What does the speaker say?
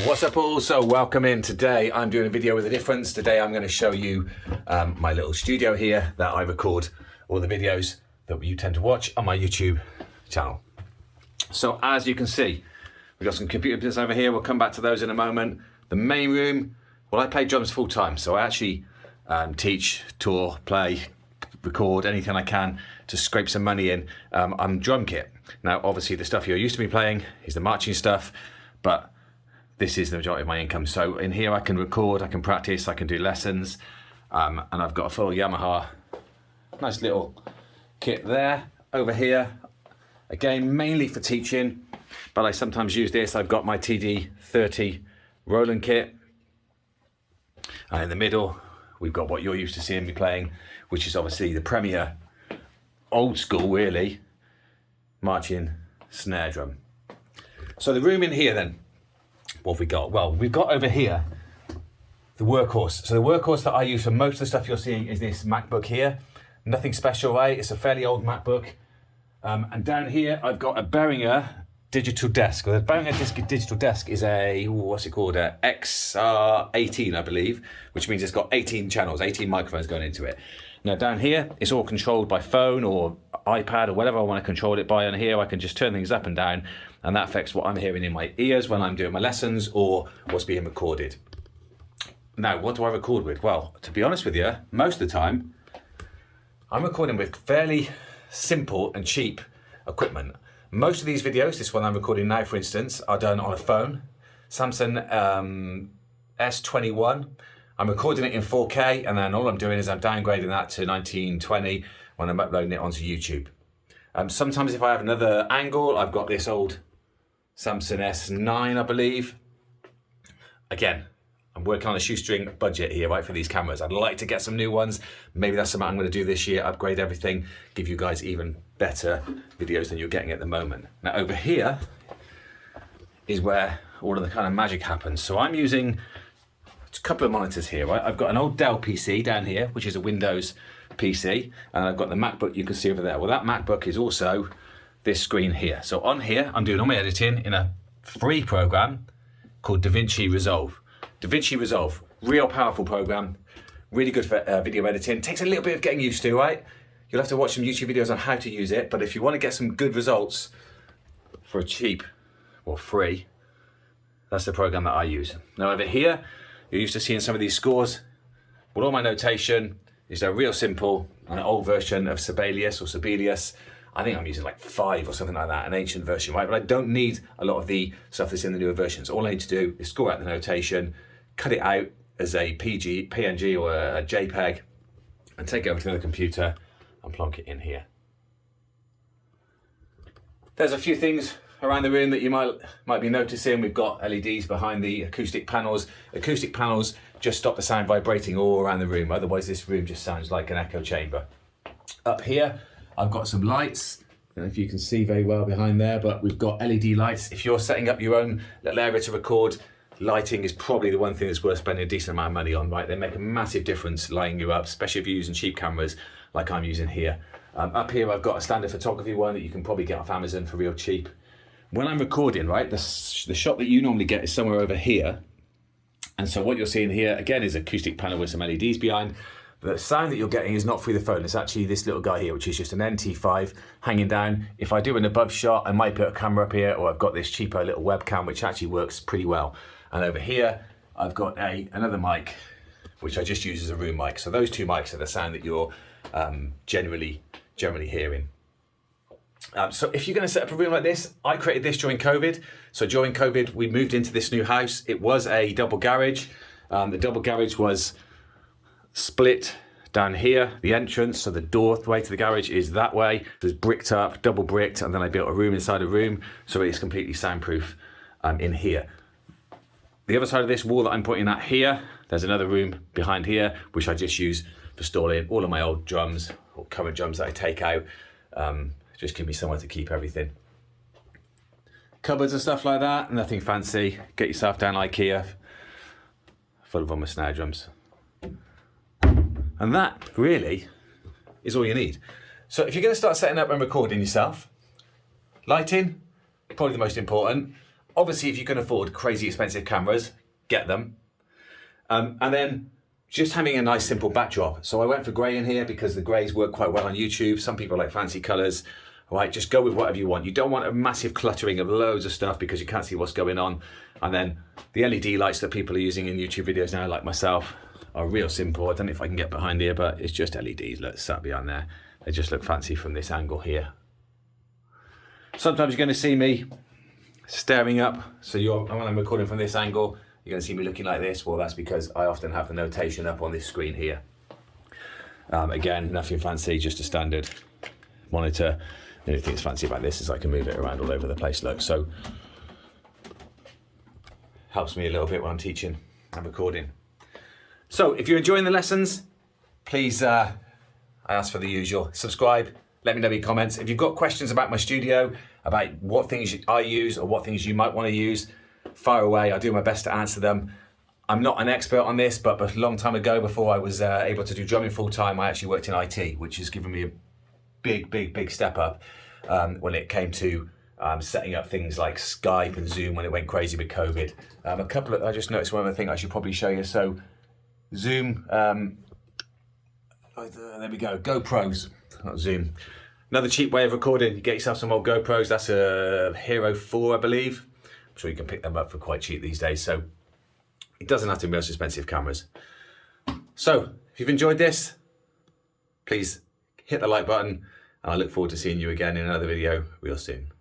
What's up all? So welcome in. Today I'm doing a video with a difference. Today I'm going to show you my little studio here that I record all the videos that you tend to watch on my YouTube channel. So as you can see, we've got some computer bits over here. We'll come back to those in a moment. The main room, well, I play drums full time, so I actually teach, tour, play, record anything I can to scrape some money in. I'm drum kit. Now obviously the stuff you're used to me playing is the marching stuff, but this is the majority of my income. So in here I can record, I can practice, I can do lessons, and I've got a full Yamaha, nice little kit there. Over here, again, mainly for teaching, but I sometimes use this. I've got my TD30 Roland kit. And in the middle, we've got what you're used to seeing me playing, which is obviously the premier, old school really, marching snare drum. So the room in here then, what have we got? Well, we've got over here the workhorse. So the workhorse that I use for most of the stuff you're seeing is this MacBook here. Nothing special, right? It's a fairly old MacBook. And down here, I've got a Behringer digital desk. Well, the Behringer digital desk is a, what's it called? A XR18, I believe, which means it's got 18 channels, 18 microphones going into it. Now down here, it's all controlled by phone or iPad or whatever I want to control it by. On here, I can just turn things up and down, and that affects what I'm hearing in my ears when I'm doing my lessons or what's being recorded. Now, what do I record with? Well, to be honest with you, most of the time, I'm recording with fairly simple and cheap equipment. Most of these videos, this one I'm recording now, for instance, are done on a phone, Samsung S21. I'm recording it in 4K, and then all I'm doing is I'm downgrading that to 1920 when I'm uploading it onto YouTube. Sometimes if I have another angle, I've got this old Samsung S9, I believe. Again, I'm working on a shoestring budget here, right, for these cameras. I'd like to get some new ones. Maybe that's something I'm going to do this year, upgrade everything, give you guys even better videos than you're getting at the moment. Now over here is where all of the kind of magic happens. So I'm using a couple of monitors here, right? I've got an old Dell PC down here, which is a Windows PC, and I've got the MacBook you can see over there. Well, that MacBook is also this screen here. So on here, I'm doing all my editing in a free program called DaVinci Resolve. DaVinci Resolve, real powerful program, really good for video editing. Takes a little bit of getting used to, right? You'll have to watch some YouTube videos on how to use it, but if you want to get some good results for a cheap or free, that's the program that I use. Now over here, you're used to seeing some of these scores. Well, all my notation is a real simple, an old version of Sibelius or Sibelius. I think I'm using like 5 or something like that, an ancient version, right? But I don't need a lot of the stuff that's in the newer versions. All I need to do is score out the notation, cut it out as a PNG or a JPEG, and take it over to the computer and plonk it in here. There's a few things around the room that you might be noticing. We've got LEDs behind the acoustic panels. Acoustic panels just stop the sound vibrating all around the room. Otherwise, this room just sounds like an echo chamber. Up here, I've got some lights. I don't know if you can see very well behind there, but we've got LED lights. If you're setting up your own little area to record, lighting is probably the one thing that's worth spending a decent amount of money on, right? They make a massive difference lighting you up, especially if you're using cheap cameras like I'm using here. Up here, I've got a standard photography one that you can probably get off Amazon for real cheap. When I'm recording, right, the shot that you normally get is somewhere over here. And so what you're seeing here, again, is an acoustic panel with some LEDs behind. The sound that you're getting is not through the phone. It's actually this little guy here, which is just an NT5 hanging down. If I do an above shot, I might put a camera up here, or I've got this cheaper little webcam, which actually works pretty well. And over here, I've got another mic, which I just use as a room mic. So those two mics are the sound that you're generally hearing. So if you're going to set up a room like this, I created this during COVID. So during COVID, we moved into this new house. It was a double garage. The double garage was split down here, the entrance, so the doorway to the garage is that way. It was bricked up, double bricked, and then I built a room inside a room, so it's completely soundproof in here. The other side of this wall that I'm pointing at here, there's another room behind here, which I just use for storing all of my old drums or current drums that I take out. Just give me somewhere to keep everything. Cupboards and stuff like that, nothing fancy. Get yourself down IKEA, full of all my snare drums. And that really is all you need. So if you're going to start setting up and recording yourself, lighting, probably the most important. obviously, if you can afford crazy expensive cameras, get them. And then just having a nice simple backdrop. So I went for grey in here because the greys work quite well on YouTube. Some people like fancy colours. Right, just go with whatever you want. You don't want a massive cluttering of loads of stuff because you can't see what's going on. And then the LED lights that people are using in YouTube videos now, like myself, are real simple. I don't know if I can get behind here, but it's just LEDs. Let's sat behind there. They just look fancy from this angle here. Sometimes you're going to see me staring up. So when I'm recording from this angle, you're going to see me looking like this. Well, that's because I often have the notation up on this screen here. Again, nothing fancy, just a standard monitor. The only thing that's fancy about this is I can move it around all over the place, look. So, helps me a little bit when I'm teaching and recording. So, if you're enjoying the lessons, please, I ask for the usual. Subscribe, let me know your comments. If you've got questions about my studio, about what things I use or what things you might want to use, fire away. I do my best to answer them. I'm not an expert on this, but a long time ago, before I was able to do drumming full time, I actually worked in IT, which has given me a big step up when it came to setting up things like Skype and Zoom when it went crazy with COVID. I just noticed one other thing I should probably show you. So Zoom, there we go, GoPros, not Zoom. Another cheap way of recording, you get yourself some old GoPros. That's a Hero 4, I believe. I'm sure you can pick them up for quite cheap these days. So it doesn't have to be most expensive cameras. So if you've enjoyed this, please hit the like button, and I look forward to seeing you again in another video real soon.